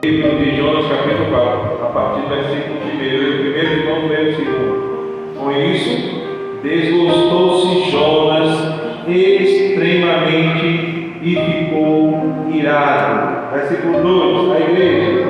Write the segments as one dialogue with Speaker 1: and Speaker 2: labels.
Speaker 1: Livro de Jonas, capítulo 4, a partir do versículo 1. Primeiro irmão veio o segundo. Com isso, desgostou-se Jonas extremamente e ficou irado. Versículo 2, a igreja.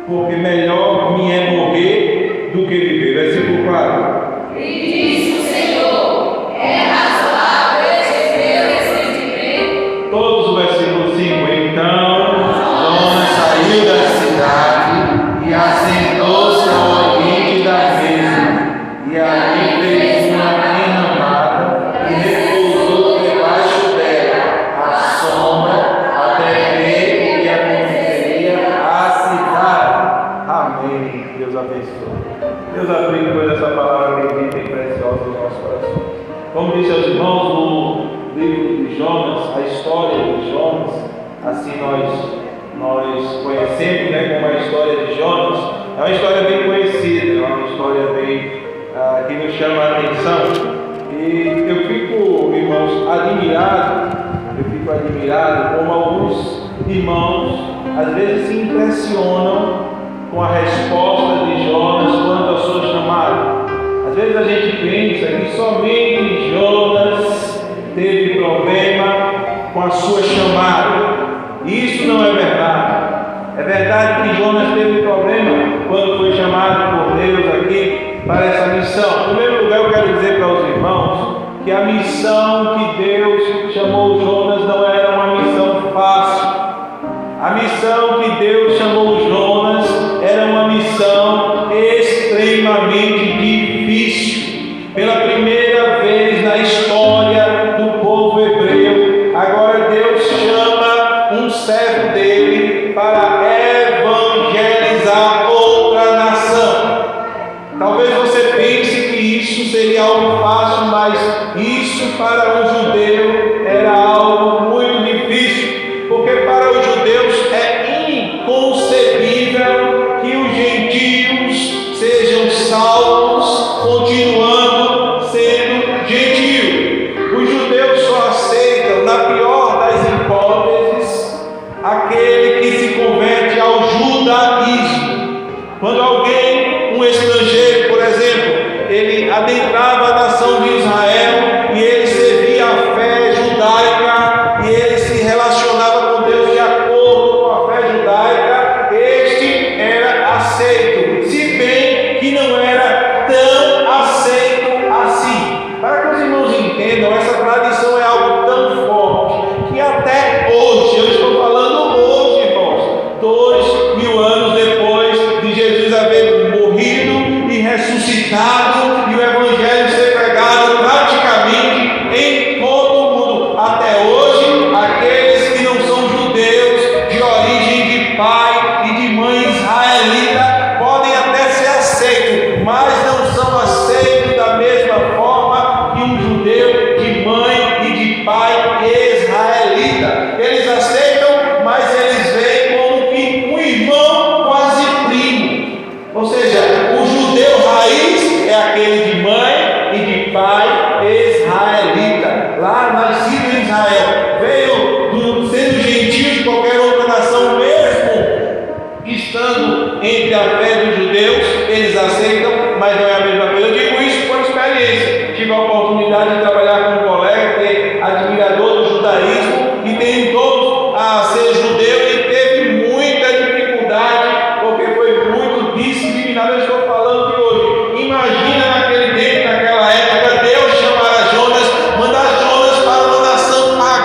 Speaker 1: Porque melhor me é morrer do que viver. Versículo 4.
Speaker 2: E disse o Senhor: é razoável esse meu ressentimento.
Speaker 1: Todos os versículos 5. Então Jonas saiu da cidade e assentou-se ao oriente da mesa, e ali fez uma enramada e repousou debaixo dela, à sombra, até ver que aconteceria à cidade. Amém. Deus abençoe. Deus aplique por essa palavra bendita e preciosa aos nossos corações. Como disse aos irmãos no livro de Jonas, a história de Jonas, assim nós conhecemos, como a história de Jonas, é uma história bem conhecida, é uma história bem que nos chama a atenção. E eu fico, irmãos, admirado como alguns irmãos às vezes se impressionam com a resposta de Jonas quanto à sua chamada. Às vezes a gente pensa que somente Jonas teve problema com a sua chamada. Isso não é verdade. É verdade que Jonas teve problema quando foi chamado por Deus aqui para essa missão. Em primeiro lugar, eu quero dizer para os irmãos que a missão que Deus chamou Jonas não era uma missão fácil. A missão que Deus chamou Jonas era uma missão extremamente difícil. Pela primeira vez na história do povo hebreu, agora Deus chama um servo dele para evangelizar outra nação. Talvez você pense que isso seria algo fácil, mas isso para um judeu era algo muito difícil, porque para os judeus é inconcebível que os gentios sejam salvos continuando sendo gentios. Os judeus só aceitam, na pior das hipóteses, aquele que se converte ao judaísmo. Quando alguém, um estrangeiro, por exemplo, ele adentrava a nação de Israel e ele servia a fé judaica e ele se relacionava com Deus de acordo com a fé judaica, este era aceito, se bem que não era tão aceito assim. Para que os irmãos entendam, essa tradição é algo tão forte que até hoje, eu estou falando hoje, irmãos, 2000 anos depois de Jesus haver morrido e ressuscitado e o evangelho ser pregado praticamente em todo o mundo, até hoje, aqueles que não são judeus de origem de pai e de mãe israelita podem até ser aceitos, mas não são aceitos da mesma forma que um judeu de mãe e de pai israelita. Eles aceitam, mas eles veem como que um irmão quase primo. Ou seja, o judeu raiz é aquele de mãe e de pai israelita, lá nascido em Israel, veio sendo gentil de qualquer outra nação, mesmo estando entre a fé dos judeus, eles aceitam, mas não é a mesma coisa. Eu digo isso por experiência. Tive a oportunidade de trabalhar com um colega que é admirador do judaísmo e tem todos a ser judeu e teve muita dificuldade porque foi muito discriminado. Eu estou falando de hoje. Imagina naquele tempo, naquela época, Deus chamar Jonas, mandar Jonas para uma nação pagã.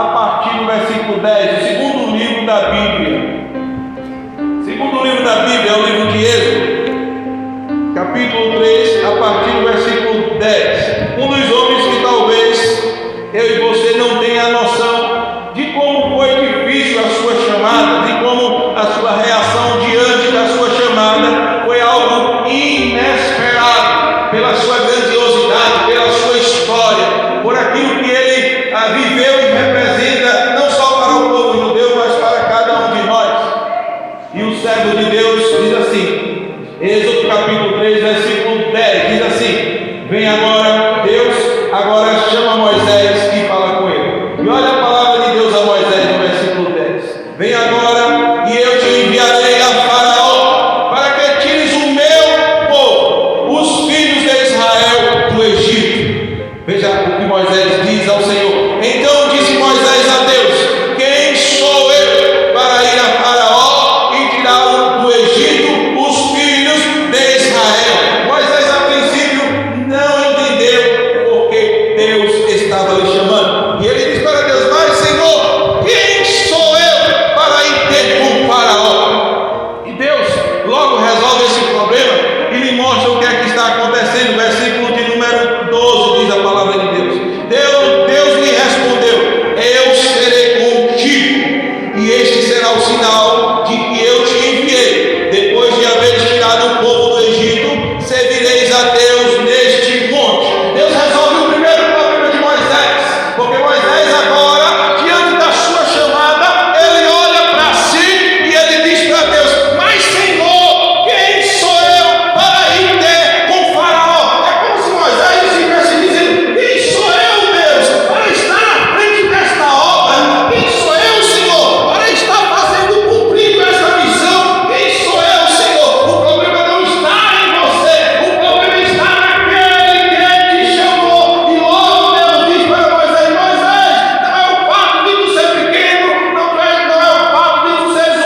Speaker 1: a partir do versículo 10, o segundo livro da Bíblia. O segundo livro da Bíblia é o livro de Êxodo, capítulo 3, a partir do versículo 10. Um dos homens que talvez eu e você não tenha noção de como foi difícil a sua chamada, de como a sua reação diante da sua chamada foi algo inesperado, pela sua grandiosidade, pela sua história, por aquilo que ele viveu e representa, não só para o povo judeu, mas para cada um de nós. E o servo de Deus diz assim, Êxodo capítulo 3, versículo 10, diz assim: vem agora, Deus agora chama Moisés e fala com ele. E olha a palavra de Deus a Moisés no versículo 10: vem agora e eu te enviarei a Faraó para que tires o meu povo, os filhos de Israel, do Egito. Veja o que Moisés diz ao Senhor. Então disse Moisés a Deus: quem sou eu para ir a Faraó e tirar do Egito os filhos de Israel? Moisés a princípio não entendeu porque Deus estava lhe chamando. E ele diz para Deus: mas Senhor, quem sou eu para ir ter com Faraó? E Deus logo resolve esse problema e lhe mostra o que é que está acontecendo. Versículo de número 12 diz a palavra de Deus. Deus lhe respondeu: eu serei contigo, e este será o sinal de que eu te enviei. Depois de haveres tirado o povo do Egito, servireis a Deus neste monte. Deus resolve o primeiro problema de Moisés, porque Moisés agora, diante da sua chamada, ele olha para si e ele diz para Deus: mas Senhor, quem sou eu para ir ter com Faraó? É como se Moisés estivesse dizendo: quem sou eu, Deus, para estar à frente desta obra? Quem sou eu, Senhor, para estar fazendo cumprindo esta missão? Quem sou eu, Senhor? O problema não está em você, o problema está naquele que te chamou. E logo Deus diz para Moisés: Moisés, não é o fato de tu ser pequeno, não é o fato de tu seres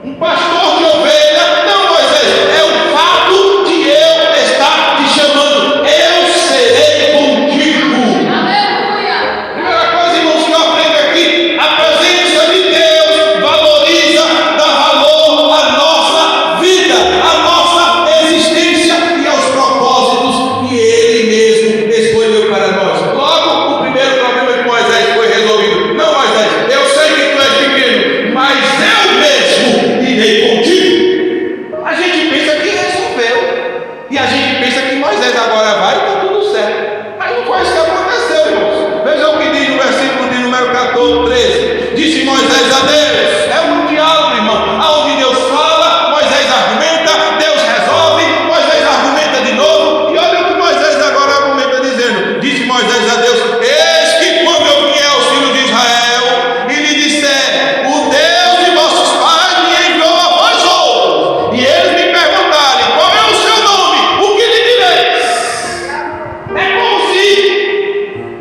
Speaker 1: um pastor de ovelha, não, Moisés, é o fato de eu estar te chamando. Eu serei contigo.
Speaker 2: Aleluia.
Speaker 1: Primeira coisa, irmãos, que eu aprendo aqui: a presença de Deus valoriza, dá valor à nossa vida, à nossa existência e aos propósitos que Ele mesmo escolheu para nós. Logo, o primeiro problema de Moisés foi resolvido. Não, Moisés, eu sei que tu és pequeno, mas eu mesmo irei contigo. A gente pensa que resolveu, e a gente pensa que Moisés agora vai e está tudo certo. Mas não foi isso que aconteceu, irmãos. Veja o que diz no versículo de número 14, 13. Disse Moisés a Deus. É um diálogo, irmão, aonde Deus fala, Moisés argumenta, Deus resolve, Moisés argumenta de novo. E olha o que Moisés agora argumenta dizendo. Disse Moisés a Deus: eis que quando eu vier aos filhos de Israel e lhe disser: o Deus de vossos pais me enviou a vós outros, e eles me perguntarem: qual é o seu nome? O que lhe direis? É como se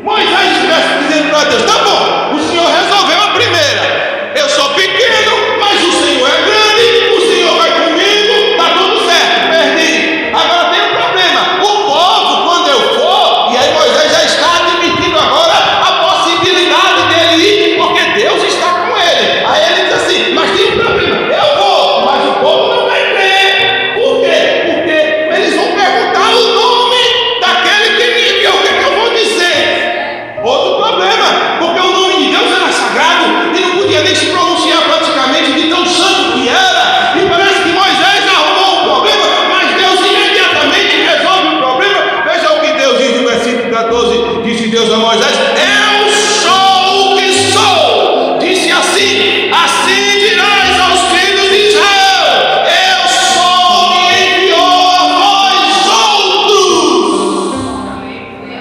Speaker 1: Moisés estivesse dizendo para Deus: tá bom, o Senhor resolveu a primeira. Eu sou pequeno, mas o Senhor é grande, o Senhor vai comigo, tá tudo certo, perdi. Agora tem um problema: o povo, quando eu for, e aí Moisés já está admitindo agora a possibilidade dele ir, porque Deus está com ele. Aí ele diz assim: mas tem um problema, eu vou, mas o povo não vai crer. Por quê? Porque eles vão perguntar o nome daquele que me enviou. O que é que eu vou dizer? Outro problema, porque o nome de Deus era sagrado e não podia nem se pronunciar praticamente de tão santo que era. E parece que Moisés arrumou um problema, mas Deus imediatamente resolve o problema. Veja o que Deus diz no versículo 14. Disse Deus a Moisés: eu sou o que sou. Disse assim: assim dirás aos filhos de Israel: eu sou, me enviou a vós outros.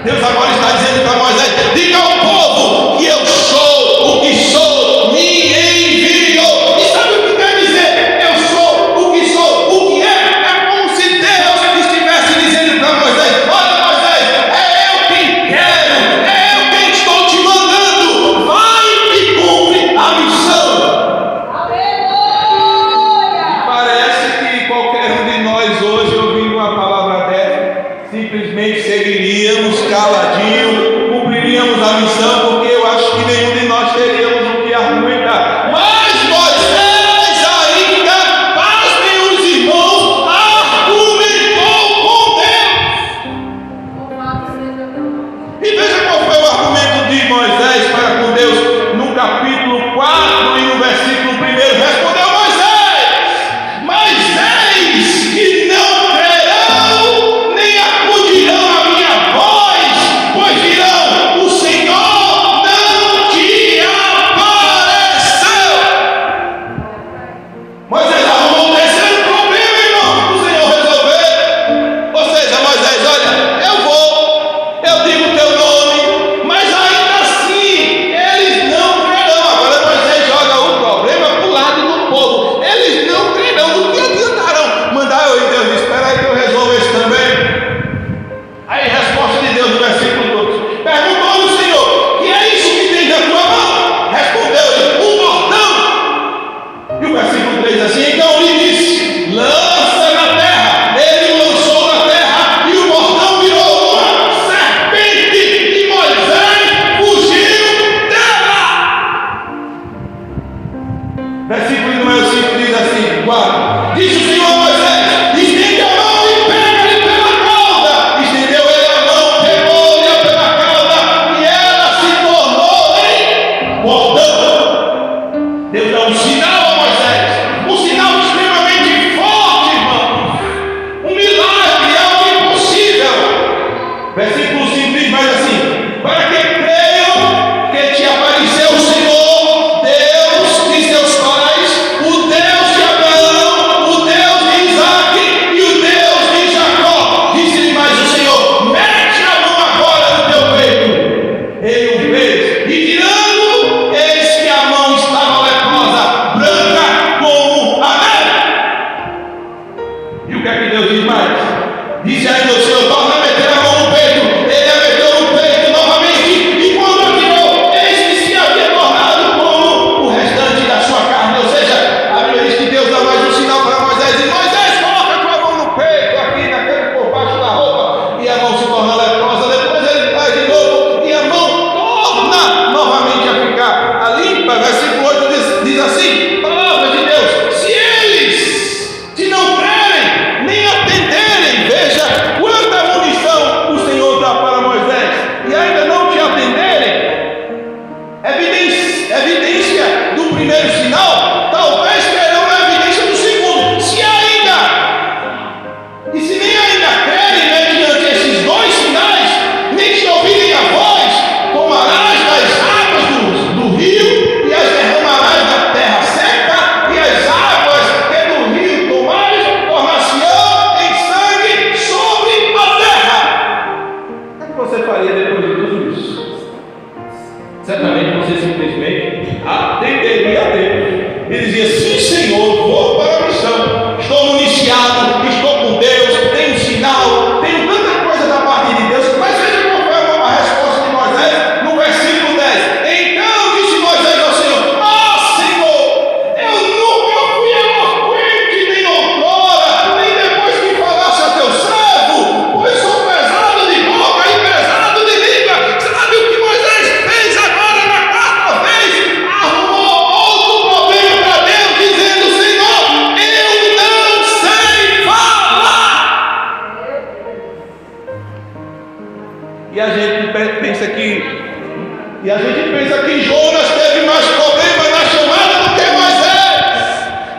Speaker 1: Deus agora está dizendo para Moisés: diga ao povo que eu sou o que sou, me Ele dizia: sim, Senhor, vou para a missão, estou municiado, estou com Deus, tenho sinal, tenho tanta coisa da parte de Deus. Mas veja qual foi a resposta de Moisés no versículo 10. Então disse Moisés ao Senhor: Senhor, eu nunca fui eloquente, nem outrora, nem depois que falasse a teu servo, pois sou pesado de boca e pesado de língua. Sabe o que Moisés fez agora na quarta vez? Arrumou outro problema para Deus, dizendo: Senhor, eu não sei falar. E a gente pensa que Jonas teve mais problemas na chamada do que Moisés.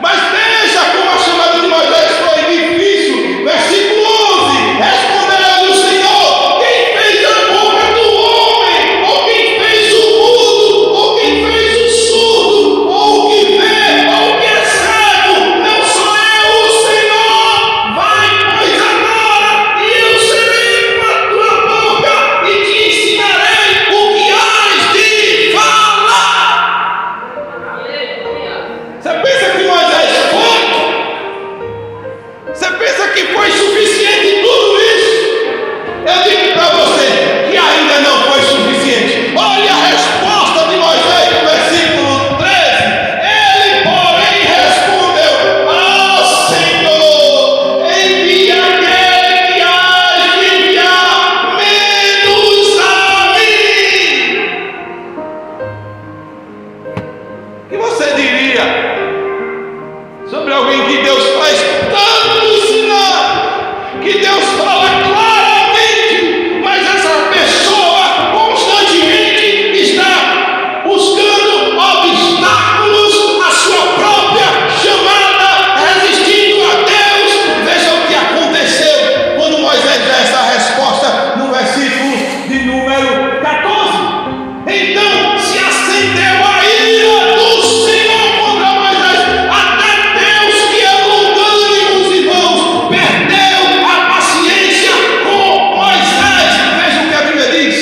Speaker 1: Mas veja como a chamada de Moisés foi difícil. Versículo 11: Respondeu-lhe o Senhor: quem fez a boca do homem? Ou quem fez o mudo? Ou quem fez o surdo? Ou o que vê? Ou o que é cego? Não sou eu, o Senhor. Vai, pois, agora, e eu serei com a tua boca e te ensinarei o que hás de falar. Você pensa que Moisés foi? Você pensa que foi suficiente tudo isso? Eu digo para você que ainda não foi suficiente. Olha a resposta de Moisés no versículo 13. Ele, porém, respondeu: Senhor, envia aquele que hás de enviar, menos a mim. O que você diria sobre alguém que Deus faz tanto sinal, que Deus fala claramente, mas essa pessoa constantemente está buscando obstáculos à sua própria chamada, resistindo a Deus? Veja o que aconteceu quando Moisés dá essa resposta no versículo de número 14. Então se acendeu a ira do Senhor contra Moisés, até Deus, que é longânimo com os irmãos, perdeu a paciência com Moisés. Veja o que a Bíblia diz.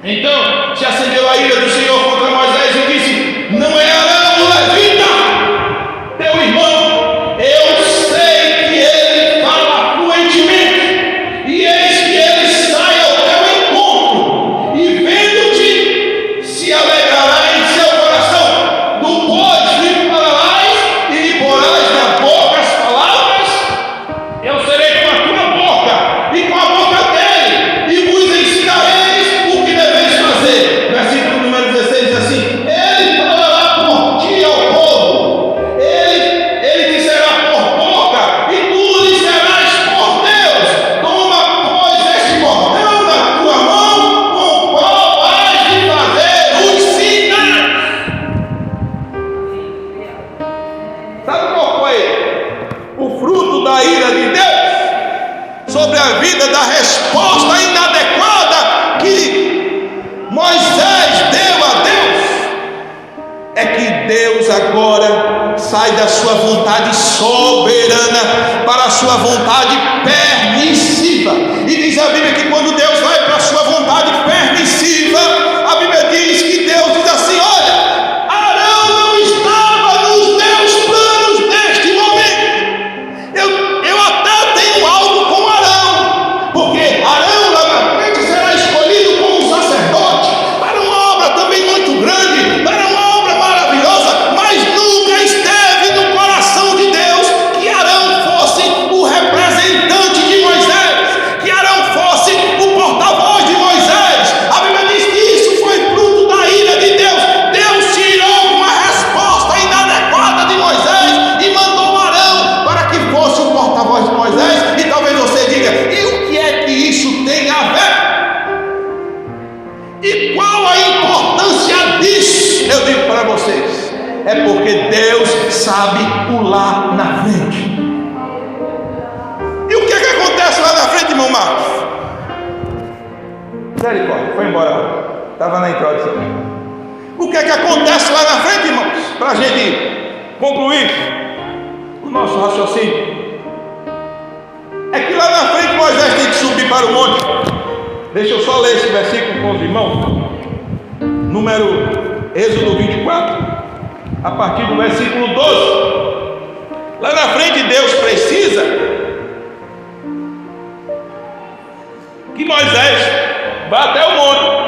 Speaker 1: Então se acendeu a ira do Senhor contra Moisés e disse: não é Arão o levita, teu irmão? Eu sei que ele fala fluentemente, e eis que ele sai ao teu encontro, e vendo-te se alegrará em seu coração. Do pois lhe falarás e lhe porás na boca as palavras. Eu serei com a tua boca e com a boca dele, e vos ensinareis o que deveis fazer. Versículo número 16 diz assim: ele falará por ti ao povo, ele te será por boca, e tu lhe serás por Deus. Toma, pois, este bordão na tua mão, com o qual hás de fazer os sinais. Sabe qual foi o fruto da ira de Deus sobre a vida, da resposta inadequada que Moisés deu a Deus? É que Deus agora sai da sua vontade soberana para a sua vontade permissiva. E diz a Bíblia que quando Deus vai para a sua vontade permissiva, a Bíblia diz que Deus diz assim: olha, Arão não estava nos meus planos neste momento. Eu até tenho algo com Arão, porque Arão lá na frente será escolhido como sacerdote para uma obra também muito grande, para uma obra maravilhosa, mas nunca esteve no coração de Deus que Arão fosse o representante de Moisés, que Arão fosse o porta-voz de Moisés. A Bíblia diz que isso foi fruto da ira de Deus. Deus tirou uma resposta inadequada de Moisés e mandou Arão para que fosse o porta-voz de Moisés. E talvez você diga: e o que é que isso tem a ver? E qual a importância disso? Eu digo para vocês: é porque Deus sabe o lá na frente. E o que é que acontece lá na frente, irmão Marcos? Misericórdia, foi embora. Estava na introdução. O que é que acontece lá na frente, irmãos? Para a gente concluir o nosso raciocínio. É que lá na frente Moisés tem que subir para o monte. Deixa eu só ler esse versículo com os irmãos. Êxodo 24. a partir do versículo 12. Lá na frente, Deus precisa que Moisés vá até o monte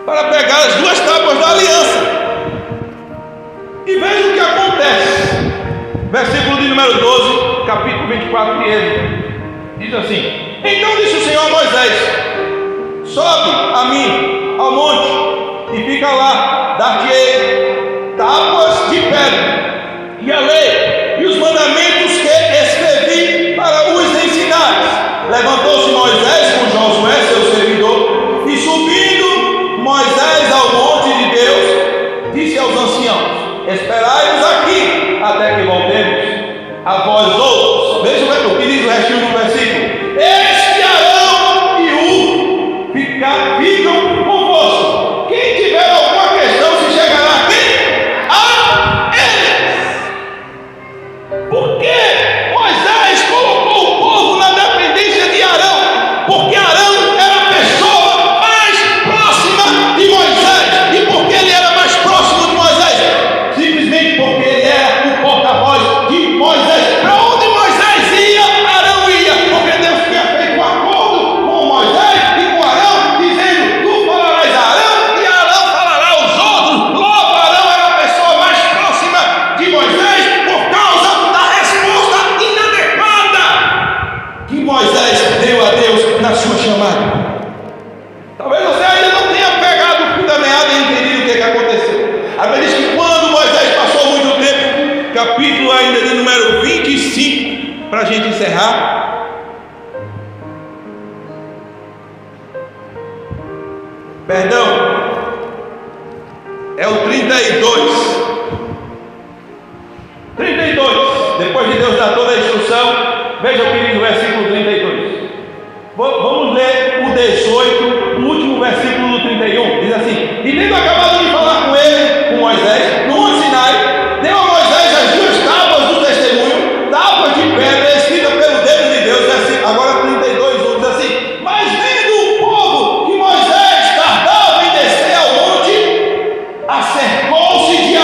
Speaker 1: para pegar as duas tábuas da aliança. E veja o que acontece. Versículo de número 12, capítulo 24 de Êxodo. Diz assim: então disse o Senhor a Moisés: sobe a mim ao monte e fica lá, dar-te-ei tábuas de pedra e a lei e os mandamentos que escrevi para os ensinares. Levantou-se Moisés com Josué, seu servidor, e subindo Moisés ao monte de Deus, disse aos anciãos: esperai-nos aqui até que voltemos a vós outros. Veja o que diz o restinho do versículo: este Arão e Hur ficam convosco. Quem tiver alguma questão se chegará aqui a eles. Por que Moisés colocou o povo na dependência de Arão? Porque Arão era a pessoa mais próxima de Moisés. E por que ele era mais próximo de Moisés? Simplesmente porque ele era o porta-voz de Moisés. Para onde Moisés ia, Arão ia. Porque Deus tinha feito um acordo com Moisés e com Arão, dizendo: tu falarás a Arão e Arão falará aos outros. Logo, Arão era a pessoa mais próxima de Moisés por causa da resposta inadequada que Moisés deu a Deus na sua chamada. Talvez você ainda não tenha pegado o fio da meada e entendido o que aconteceu. A Bíblia diz que quando Moisés passou muito tempo, capítulo ainda de número 25, para a gente encerrar. Perdão, é o 32. 32. Depois de Deus dar toda a instrução, veja o que diz o versículo 32. Vamos ler o 18, o último versículo do 31. Diz assim: e tendo acabado de falar com ele, com Moisés, no Monte Sinai, deu a Moisés as duas tábuas do testemunho, tábuas de pedra escritas pelo dedo de Deus. Agora 32, diz assim: mas vendo o povo que Moisés tardava em descer ao monte, acercou-se de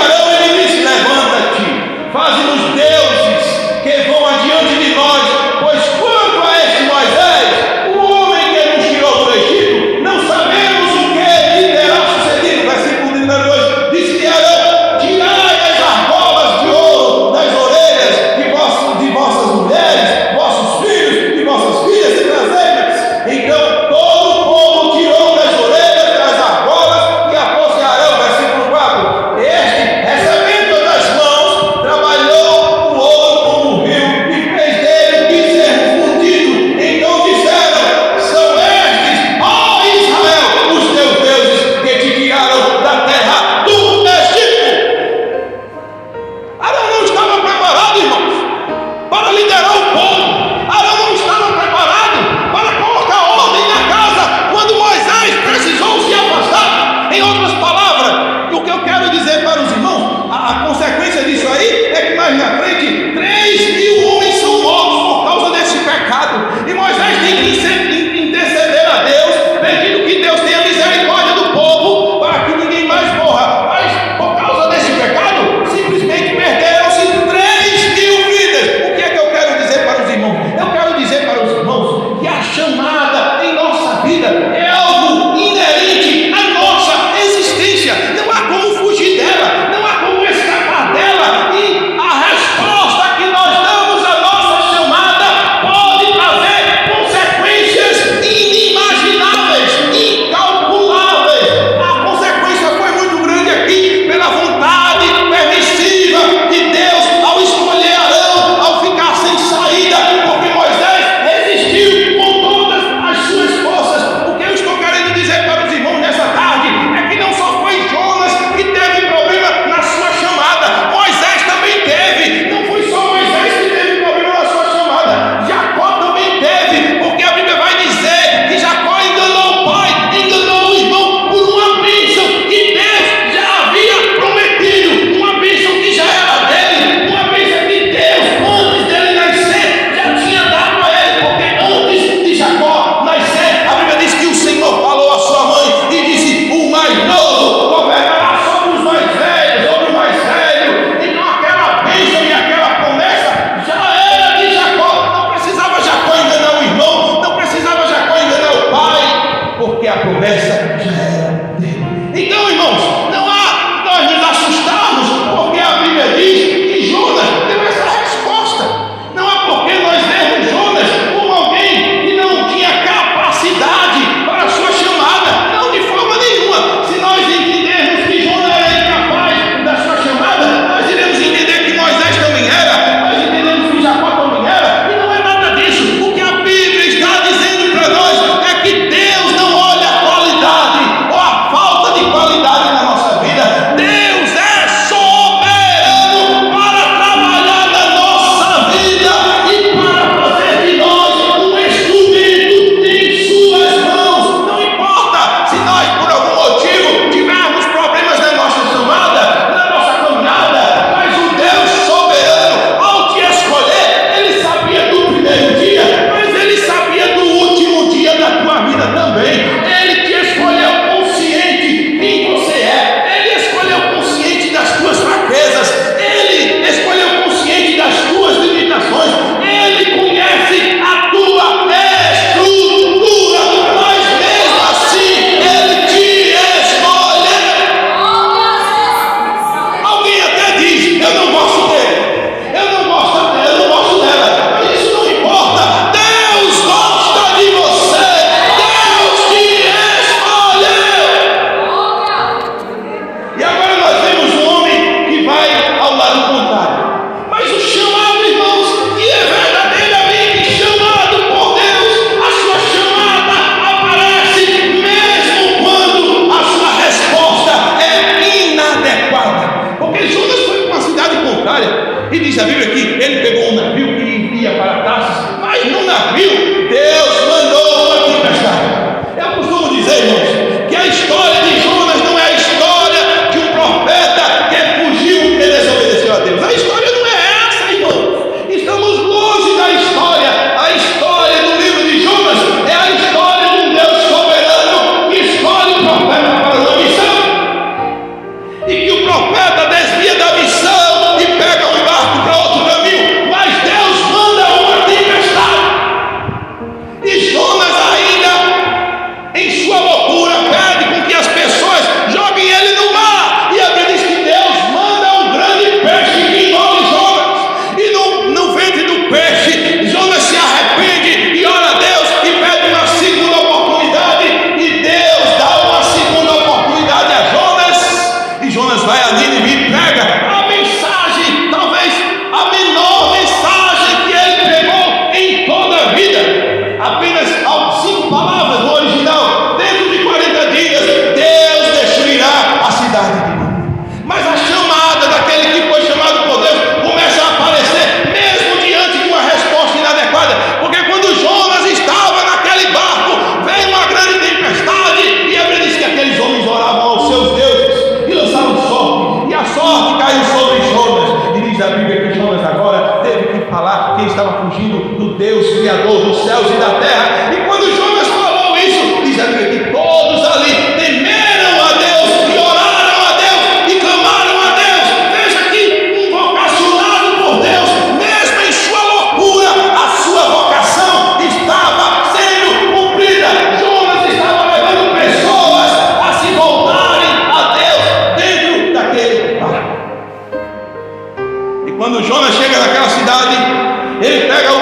Speaker 1: essa já era dele. Então, irmãos, não há nós nos assustarmos, porque a Bíblia diz que Jonas deu essa resposta. Não há por que nós vermos Jonas como alguém que não tinha capacidade para a sua chamada. Não, de forma nenhuma. Se nós entendermos que Jonas era incapaz da sua chamada, nós iremos entender que Moisés também era, nós entendemos que Jacó também era, e não é nada disso. O que a Bíblia está dizendo para nós é que Deus não olha a qualidade ou a falta de qualidade na nossa vida. Deus é soberano para trabalhar na nossa vida e para fazer de nós um instrumento em suas mãos. Não importa se nós, por algum motivo, tivermos problemas na nossa chamada, na nossa caminhada, mas o Deus soberano, ao te escolher, Ele sabia do primeiro dia, mas Ele sabia do último dia da tua vida também. Ele te escolheu consciente quem você é. Ele escolheu consciente das tuas fraquezas. Ele escolheu consciente das tuas limitações. Ele conhece a tua estrutura, mas mesmo assim Ele te escolhe. Alguém até diz: eu não gosto dele, eu não gosto dela, eu não gosto dela, mas isso não importa. Deus gosta de você. Deus te escolheu. E agora nós vemos um homem que vai ao lado contrário. Mas o chamado, irmãos, que é verdadeiramente chamado por Deus, a sua chamada aparece mesmo quando a sua resposta é inadequada. Porque Jonas foi para uma cidade contrária, e diz a Bíblia que ele pegou um navio que ia para Tarsis, mas no navio Deus mandou uma tempestade. Eu costumo dizer, irmãos, que a história de Jonas não é a história de um profeta que fugiu porque desobedeceu a Deus. A história não é essa, irmãos. Estamos longe da história. A história do livro de Jonas é a história de um Deus soberano que escolhe o profeta para uma missão, e que o profeta desvia da missão e pega um barco para outro caminho, mas Deus manda uma tempestade. E Jonas ainda, em sua loucura, pede com que as pessoas joguem ele no mar. E a Bíblia diz que Deus manda um grande peixe que engole Jonas. E no ventre do peixe, Jonas se arrepende e ora a Deus e pede uma segunda oportunidade. E Deus dá uma segunda oportunidade a Jonas. E Jonas vai a Nínive e pega a mensagem, talvez a menor mensagem que ele pegou em toda a vida. Apenas 5 palavras no original. Dentro de 40 dias, Deus destruirá a cidade de Nínive. Mas a chamada daquele que foi chamado por Deus começa a aparecer mesmo diante de uma resposta inadequada. Porque quando Jonas estava naquele barco, veio uma grande tempestade, e a Bíblia diz que aqueles homens oravam aos seus deuses e lançaram sorte, e a sorte caiu sobre Jonas. E diz a Bíblia que Jonas agora teve que falar que ele estava fugindo do Deus Criador dos céus e da terra. E quando Jonas falou isso, diz a Bíblia que todos ali temeram a Deus e oraram a Deus e clamaram a Deus. Veja que um vocacionado por Deus, mesmo em sua loucura, a sua vocação estava sendo cumprida. Jonas estava levando pessoas a se voltarem a Deus dentro daquele barco. E quando Jonas chega naquela cidade, ele pega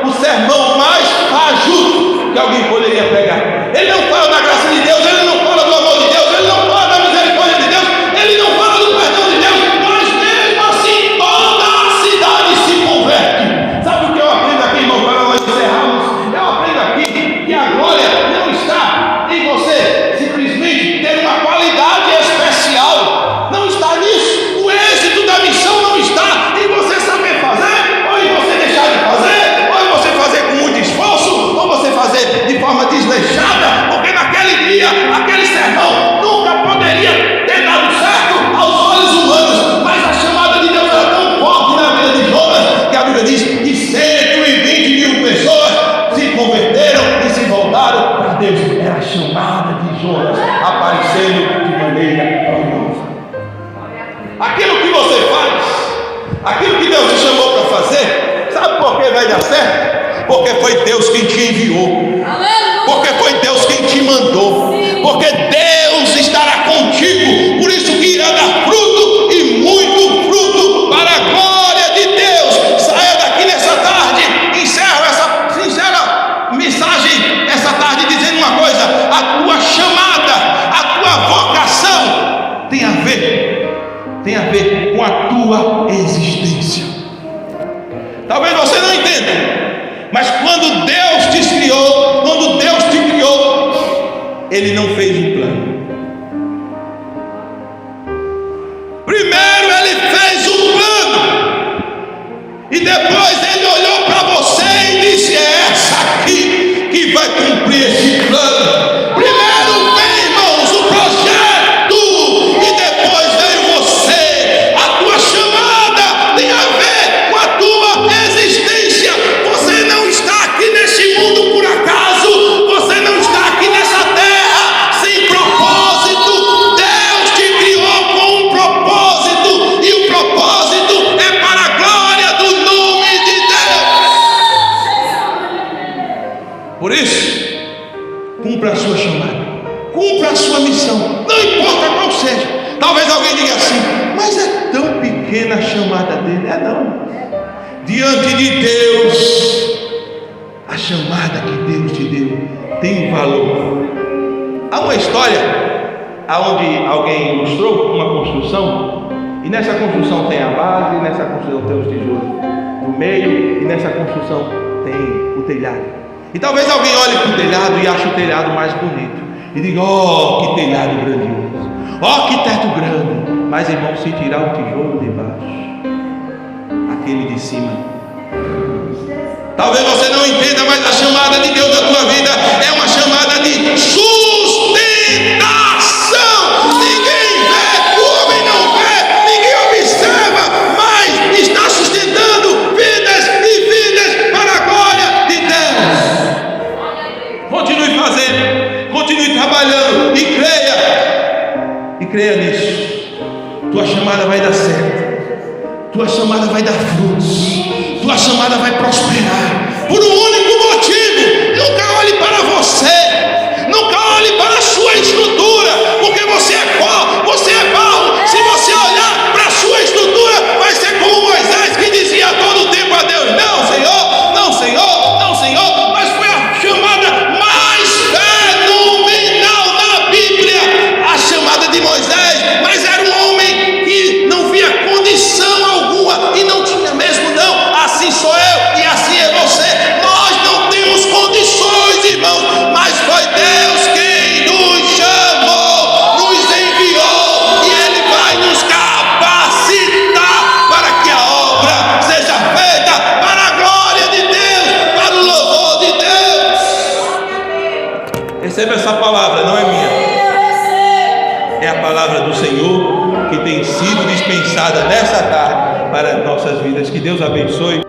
Speaker 1: o sermão mais fajuto que alguém poderia pegar. Ele não fala da graça de Deus, ele não fala do amor de Deus, ele não fala da misericórdia de Deus, ele não fala do perdão de Deus, mas mesmo assim toda a cidade se converte. Sabe o que eu aprendo aqui, irmão, para nós encerrarmos? Eu aprendo aqui que a glória não está em você simplesmente ter uma qualidade especial. Não está nisso. O êxito da missão não está em você saber fazer, ou em você deixar de fazer, ou em você fazer com muito esforço, ou você fazer de forma desleixada, porque naquele dia, aquele sermão nunca poderia ter dado certo aos olhos humanos, mas a chamada de Deus era tão forte na vida de Jonas, que a Bíblia diz que 120.000 pessoas se converteram e se voltaram para Deus. Era a chamada de Jonas aparecendo de maneira gloriosa. Aquilo que você faz, aquilo que Deus te chamou para fazer, sabe por que vai dar certo? Porque foi Deus quem te enviou, porque foi Deus quem te mandou, porque tua existência. Talvez você não entenda, mas quando Deus te criou, Ele não fez um plano. Primeiro Ele fez um plano, e depois Ele olhou para você e disse: é essa aqui que vai cumprir esse plano. Primeiro vem, irmãos, o projeto, e depois vem você. A tua chamada tem a ver com a tua existência. Você não está aqui neste mundo por acaso. Você não está aqui nessa terra sem propósito. Deus te criou com um propósito, e o propósito é para a glória do nome de Deus. Por isso, cumpra a sua chamada, cumpra a sua missão, não importa qual seja. Talvez alguém diga assim: mas é tão pequena a chamada dele. É não. Diante de Deus, a chamada que Deus te deu tem valor. Há uma história onde alguém ilustrou uma construção, e nessa construção tem a base, nessa construção tem os tijolos no meio, e nessa construção tem o telhado. E talvez alguém olhe para o telhado e ache o telhado mais bonito e diga: oh, que telhado grandioso, oh, que teto grande. Mas, irmão, se tirar o tijolo de baixo, aquele de cima, talvez você não entenda, mas a chamada de Deus na tua vida é uma chamada de sustentação. Ninguém vê, o homem não vê, ninguém observa, mas está sustentando vidas e vidas para a glória de Deus. Continue fazendo, continue trabalhando e creia nisso. Tua chamada vai dar certo, tua chamada vai dar frutos, tua chamada vai prosperar, por um único motivo. Nunca olhe para você, nunca olhe para a sua estrutura, porque você é pó, você é barro. Se você olhar para a sua estrutura, vai ser como Moisés, que dizia todo o tempo a Deus: não, Senhor, não, Senhor, não, Senhor. Mas foi a chamada mais fenomenal da Bíblia, a chamada de Moisés. Mas era um homem que não via condição alguma, e não tinha mesmo não. Assim sou eu e assim é você. Nós não temos condições, irmãos, mas foi Deus quem nos chamou, nos enviou, e Ele vai nos capacitar para que a obra seja feita para a glória de Deus, para o louvor de Deus. Receba essa palavra, não é minha, é a palavra do Senhor que tem sido dispensada nessa tarde para nossas vidas. Que Deus abençoe.